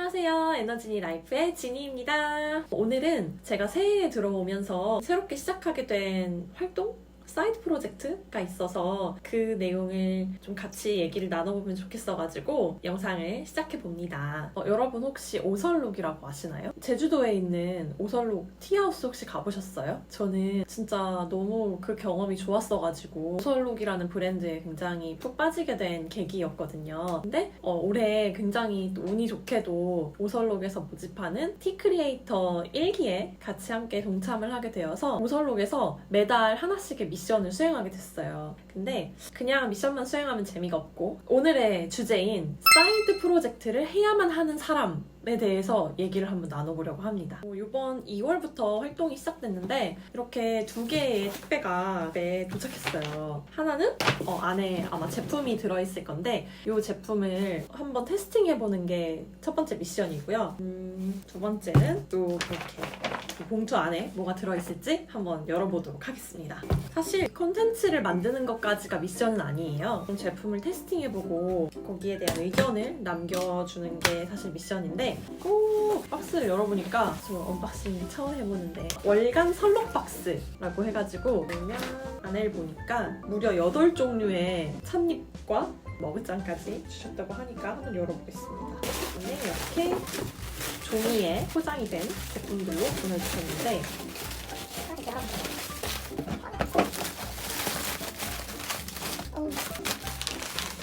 안녕하세요. 에너지니 라이프의 지니입니다. 오늘은 제가 새해에 들어오면서 새롭게 시작하게 된 활동? 사이드 프로젝트가 있어서 그 내용을 좀 같이 얘기를 나눠보면 좋겠어가지고 영상을 시작해봅니다. 여러분 혹시 오설록이라고 아시나요? 제주도에 있는 오설록 티하우스 혹시 가보셨어요? 저는 진짜 너무 그 경험이 좋았어가지고 오설록이라는 브랜드에 굉장히 푹 빠지게 된 계기였거든요. 근데 올해 굉장히 또 운이 좋게도 오설록에서 모집하는 티크리에이터 1기에 같이 함께 동참을 하게 되어서 오설록에서 매달 하나씩의 미션을 수행하게 됐어요. 근데 그냥 미션만 수행하면 재미가 없고 오늘의 주제인 사이드 프로젝트를 해야만 하는 사람에 대해서 얘기를 한번 나눠보려고 합니다. 이번 2월부터 활동이 시작됐는데 이렇게 두 개의 택배가 도착했어요. 하나는 안에 아마 제품이 들어있을 건데 이 제품을 한번 테스팅해보는 게 첫 번째 미션이고요. 두 번째는 또 이렇게 봉투 안에 뭐가 들어있을지 한번 열어보도록 하겠습니다. 사실 컨텐츠를 만드는 것까지가 미션은 아니에요. 그럼 제품을 테스팅해보고 거기에 대한 의견을 남겨주는 게 사실 미션인데 박스를 열어보니까 저 언박싱 처음 해보는데 월간 설록 박스라고 해가지고 그냥 안에를 보니까 무려 8종류의 찻잎과 머그잔까지 주셨다고 하니까 한번 열어보겠습니다. 이렇게 종이에 포장이 된 제품들로 보내주셨는데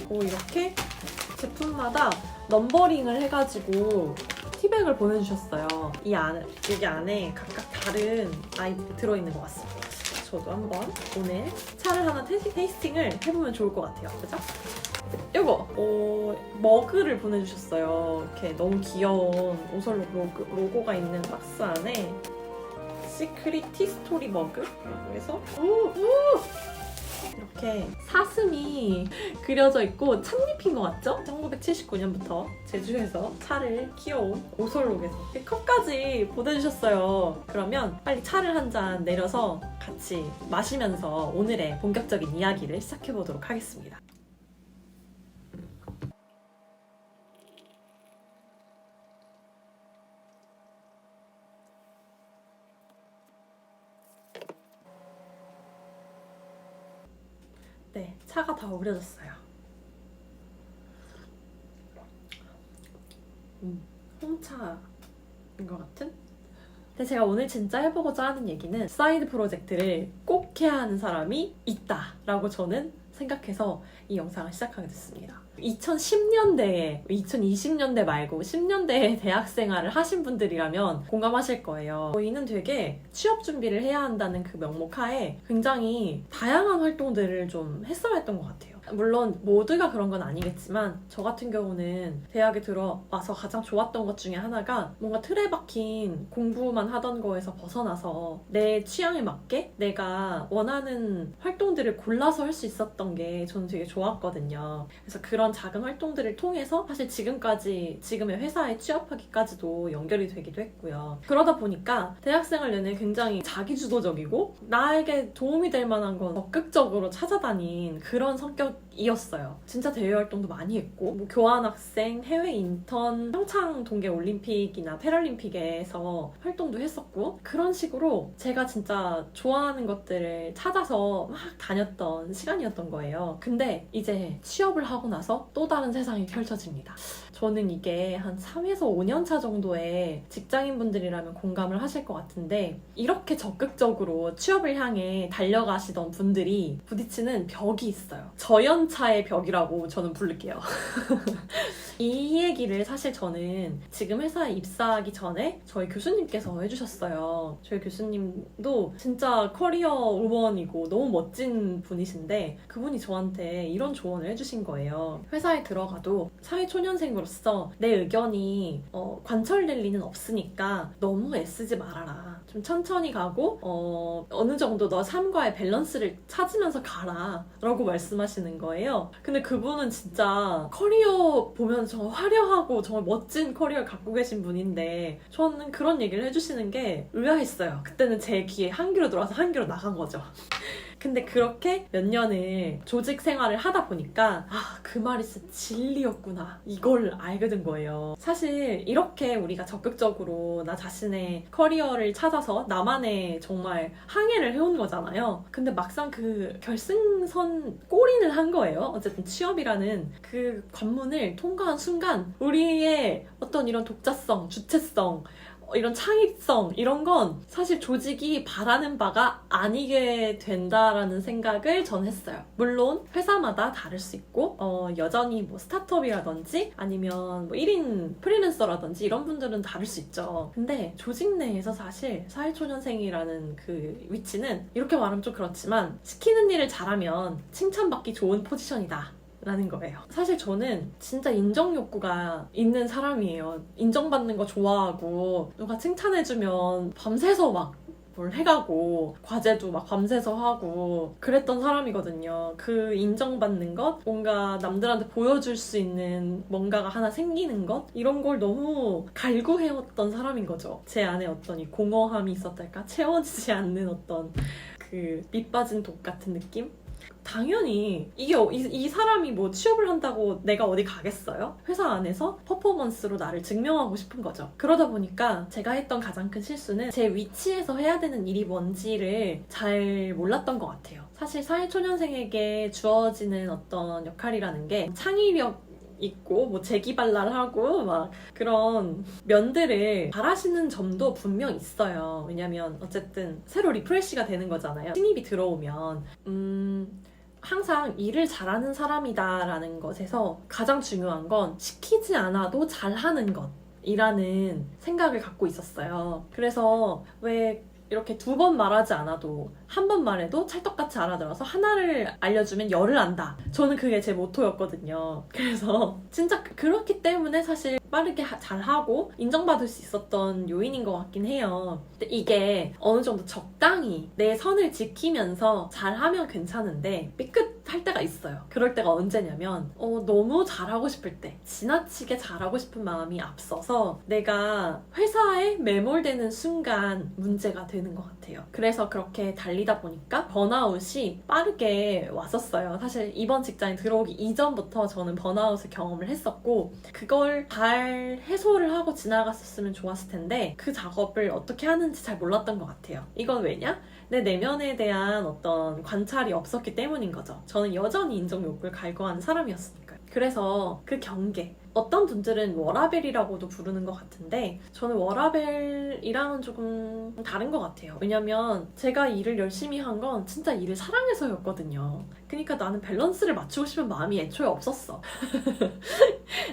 이렇게 제품마다 넘버링을 해가지고 티백을 보내주셨어요. 여기 안에 각각 다른 아이들이 들어있는 것 같습니다. 저도 한번 오늘 차를 하나 테이스팅을 해보면 좋을 것 같아요. 그죠? 요거 머그를 보내주셨어요. 이렇게 너무 귀여운 오설록 로고가 있는 박스 안에 시크릿 티스토리 머그라고 해서 이렇게 사슴이 그려져 있고 찻잎인 것 같죠? 1979년부터 제주에서 차를 키워온 오설록에서 컵까지 보내주셨어요. 그러면 빨리 차를 한 잔 내려서 같이 마시면서 오늘의 본격적인 이야기를 시작해보도록 하겠습니다. 네, 차가 다 우려졌어요. 홍차인 것 같은? 근데 제가 오늘 진짜 해보고자 하는 얘기는 사이드 프로젝트를 꼭 해야 하는 사람이 있다라고 저는 생각해서 이 영상을 시작하게 됐습니다. 2010년대에, 2020년대 말고 10년대에 대학 생활을 하신 분들이라면 공감하실 거예요. 저희는 되게 취업 준비를 해야 한다는 그 명목하에 굉장히 다양한 활동들을 좀 했어야 했던 것 같아요. 물론 모두가 그런 건 아니겠지만 저 같은 경우는 대학에 들어와서 가장 좋았던 것 중에 하나가 뭔가 틀에 박힌 공부만 하던 거에서 벗어나서 내 취향에 맞게 내가 원하는 활동들을 골라서 할 수 있었던 게 저는 되게 좋았거든요. 그래서 그런 작은 활동들을 통해서 사실 지금의 회사에 취업하기까지도 연결이 되기도 했고요. 그러다 보니까 대학생활 내내 굉장히 자기주도적이고 나에게 도움이 될 만한 건 적극적으로 찾아다닌 그런 성격이었어요. 진짜 대외 활동도 많이 했고 교환학생, 해외 인턴, 평창 동계올림픽이나 패럴림픽에서 활동도 했었고 그런 식으로 제가 진짜 좋아하는 것들을 찾아서 막 다녔던 시간이었던 거예요. 근데 이제 취업을 하고 나서 또 다른 세상이 펼쳐집니다. 저는 이게 한 3에서 5년 차 정도의 직장인분들이라면 공감을 하실 것 같은데 이렇게 적극적으로 취업을 향해 달려가시던 분들이 부딪히는 벽이 있어요. 저연차의 벽이라고 저는 부를게요. 이 얘기를 사실 저는 지금 회사에 입사하기 전에 저희 교수님께서 해주셨어요. 저희 교수님도 진짜 커리어 우먼이고 너무 멋진 분이신데 그분이 저한테 이런 조언을 해주신 거예요. 회사에 들어가도 사회초년생으로서 내 의견이 관철될 리는 없으니까 너무 애쓰지 말아라. 좀 천천히 가고 어느 정도 너 삶과의 밸런스를 찾으면서 가라 라고 말씀하시는 거예요. 근데 그분은 진짜 커리어 보면 정말 화려하고 정말 멋진 커리어를 갖고 계신 분인데 저는 그런 얘기를 해주시는 게 의아했어요. 그때는 제 귀에 한 귀로 들어와서 한 귀로 나간 거죠. 근데 그렇게 몇 년을 조직 생활을 하다 보니까 그 말이 진짜 진리였구나 이걸 알게 된 거예요. 사실 이렇게 우리가 적극적으로 나 자신의 커리어를 찾아서 나만의 정말 항해를 해온 거잖아요. 근데 막상 그 결승선 골인을 한 거예요. 어쨌든 취업이라는 그 관문을 통과한 순간 우리의 어떤 이런 독자성, 주체성, 이런 창의성 이런 건 사실 조직이 바라는 바가 아니게 된다라는 생각을 전 했어요. 물론 회사마다 다를 수 있고 여전히 뭐 스타트업이라든지 아니면 뭐 1인 프리랜서라든지 이런 분들은 다를 수 있죠. 근데 조직 내에서 사실 사회초년생이라는 그 위치는 이렇게 말하면 좀 그렇지만 시키는 일을 잘하면 칭찬받기 좋은 포지션이다 라는 거예요. 사실 저는 진짜 인정 욕구가 있는 사람이에요. 인정받는 거 좋아하고 누가 칭찬해주면 밤새서 막 뭘 해가고 과제도 막 밤새서 하고 그랬던 사람이거든요. 그 인정받는 것, 뭔가 남들한테 보여줄 수 있는 뭔가가 하나 생기는 것 이런 걸 너무 갈구해왔던 사람인 거죠. 제 안에 어떤 이 공허함이 있었달까? 채워지지 않는 어떤 그 밑빠진 독 같은 느낌? 당연히 이 사람이 뭐 취업을 한다고 내가 어디 가겠어요? 회사 안에서 퍼포먼스로 나를 증명하고 싶은 거죠. 그러다 보니까 제가 했던 가장 큰 실수는 제 위치에서 해야 되는 일이 뭔지를 잘 몰랐던 것 같아요. 사실 사회초년생에게 주어지는 어떤 역할이라는 게 창의력 있고 뭐 재기발랄 하고 막 그런 면들을 잘하시는 점도 분명 있어요. 왜냐면 어쨌든 새로 리프레시가 되는 거잖아요. 신입이 들어오면 항상 일을 잘하는 사람이다라는 것에서 가장 중요한 건 시키지 않아도 잘하는 것이라는 생각을 갖고 있었어요. 그래서 왜 이렇게 2번 말하지 않아도 한 번 말해도 찰떡같이 알아들어서 하나를 알려주면 열을 안다. 저는 그게 제 모토였거든요. 그래서 진짜 그렇기 때문에 사실 빠르게 잘하고 인정받을 수 있었던 요인인 것 같긴 해요. 근데 이게 어느 정도 적당히 내 선을 지키면서 잘하면 괜찮은데 삐끗할 때가 있어요. 그럴 때가 언제냐면 너무 잘하고 싶을 때, 지나치게 잘하고 싶은 마음이 앞서서 내가 회사에 매몰되는 순간 문제가 되는 것 같아요. 그래서 그렇게 달리다 보니까 번아웃이 빠르게 왔었어요. 사실 이번 직장에 들어오기 이전부터 저는 번아웃을 경험을 했었고 그걸 잘 해소를 하고 지나갔었으면 좋았을 텐데 그 작업을 어떻게 하는지 잘 몰랐던 것 같아요. 이건 왜냐? 내 내면에 대한 어떤 관찰이 없었기 때문인 거죠. 저는 여전히 인정 욕구를 갈구하는 사람이었으니까요. 그래서 그 경계, 어떤 분들은 워라벨이라고도 부르는 것 같은데 저는 워라벨이랑은 조금 다른 것 같아요. 왜냐면 제가 일을 열심히 한 건 진짜 일을 사랑해서였거든요. 그러니까 나는 밸런스를 맞추고 싶은 마음이 애초에 없었어.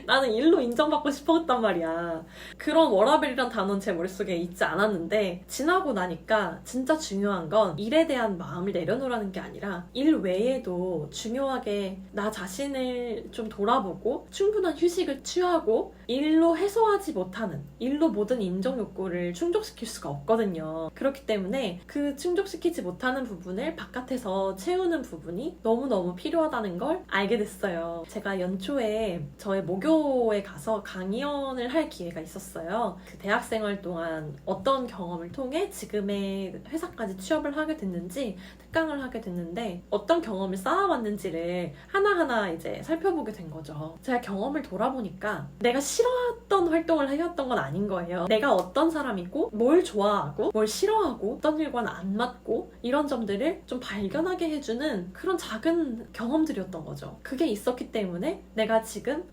나는 일로 인정받고 싶었단 말이야. 그런 워라벨이란 단어는 제 머릿속에 있지 않았는데 지나고 나니까 진짜 중요한 건 일에 대한 마음을 내려놓으라는 게 아니라 일 외에도 중요하게 나 자신을 좀 돌아보고 충분한 휴식을 취하고 일로 해소하지 못하는, 일로 모든 인정 욕구를 충족시킬 수가 없거든요. 그렇기 때문에 그 충족시키지 못하는 부분을 바깥에서 채우는 부분이 너무너무 필요하다는 걸 알게 됐어요. 제가 연초에 저의 모교에 가서 강연을 할 기회가 있었어요. 그 대학생활 동안 어떤 경험을 통해 지금의 회사까지 취업을 하게 됐는지 특강을 하게 됐는데 어떤 경험을 쌓아왔는지를 하나하나 이제 살펴보게 된 거죠. 제가 경험을 돌아보니까 내가 싫어했던 활동을 해왔던 건 아닌 거예요. 내가 어떤 사람이고 뭘 좋아하고 뭘 싫어하고 어떤 일과는 안 맞고 이런 점들을 좀 발견하게 해주는 그런 작은 경험들이었던 거죠. 그게 있었기 때문에 내가 지금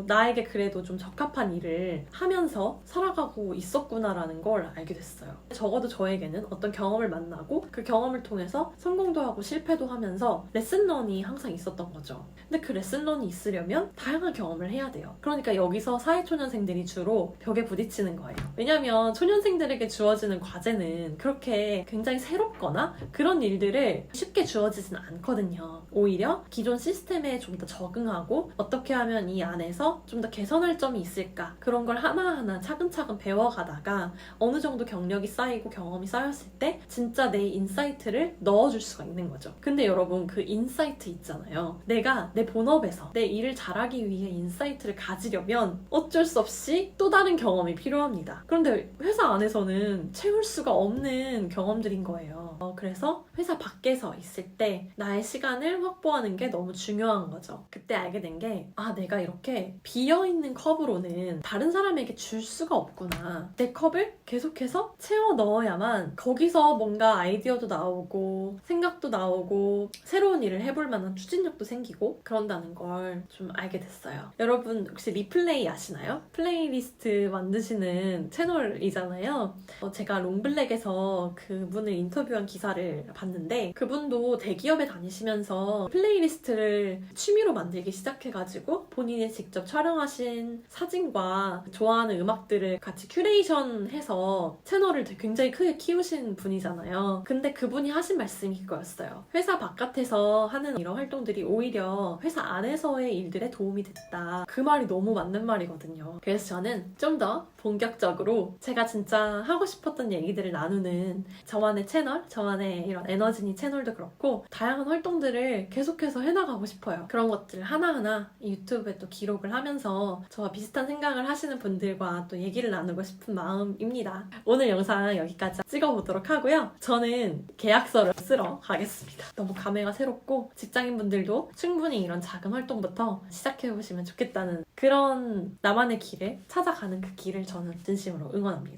나에게 그래도 좀 적합한 일을 하면서 살아가고 있었구나라는 걸 알게 됐어요. 적어도 저에게는 어떤 경험을 만나고 그 경험을 통해서 성공도 하고 실패도 하면서 레슨런이 항상 있었던 거죠. 근데 그 레슨런이 있으려면 다양한 경험을 해야 돼요. 그러니까 여기서 사회초년생들이 주로 벽에 부딪히는 거예요. 왜냐면 초년생들에게 주어지는 과제는 그렇게 굉장히 새롭거나 그런 일들을 쉽게 주어지진 않거든요. 오히려 기존 시스템에 좀 더 적응하고 어떻게 하면 이 안에서 좀 더 개선할 점이 있을까 그런 걸 하나하나 차근차근 배워가다가 어느 정도 경력이 쌓이고 경험이 쌓였을 때 진짜 내 인사이트를 넣어줄 수가 있는 거죠. 근데 여러분 그 인사이트 있잖아요. 내가 내 본업에서 내 일을 잘하기 위해 인사이트를 가지려면 어쩔 수 없이 또 다른 경험이 필요합니다. 그런데 회사 안에서는 채울 수가 없는 경험들인 거예요. 그래서 회사 밖에서 있을 때 나의 시간을 확보하는 게 너무 중요한 거죠. 그때 알게 된 게 내가 이렇게 비어있는 컵으로는 다른 사람에게 줄 수가 없구나. 내 컵을 계속해서 채워 넣어야만 거기서 뭔가 아이디어도 나오고 생각도 나오고 새로운 일을 해볼 만한 추진력도 생기고 그런다는 걸 좀 알게 됐어요. 여러분 혹시 리플레이 아시나요? 플레이리스트 만드시는 채널이잖아요. 제가 롱블랙에서 그분을 인터뷰한 기사를 봤는데 그분도 대기업에 다니시면서 플레이리스트를 취미로 만들기 시작해가지고 본인이 직접 촬영하신 사진과 좋아하는 음악들을 같이 큐레이션해서 채널을 굉장히 크게 키우신 분이잖아요. 근데 그분이 하신 말씀이 그거였어요. 회사 바깥에서 하는 이런 활동들이 오히려 회사 안에서의 일들에 도움이 됐다. 그 말이 너무 맞는 말이거든요. 그래서 저는 좀 더 본격적으로 제가 진짜 하고 싶었던 얘기들을 나누는 저만의 채널, 저만의 이런 에너지니 채널도 그렇고 다양한 활동들을 계속해서 해나가고 싶어요. 그런 것들 하나하나 이 유튜브에 또 기록을 하면서 저와 비슷한 생각을 하시는 분들과 또 얘기를 나누고 싶은 마음입니다. 오늘 영상 여기까지 찍어보도록 하고요. 저는 계약서를 쓰러 가겠습니다. 너무 감회가 새롭고 직장인분들도 충분히 이런 작은 활동부터 시작해보시면 좋겠다는 그런 나만의 길을 찾아가는 그 길을 저는 진심으로 응원합니다.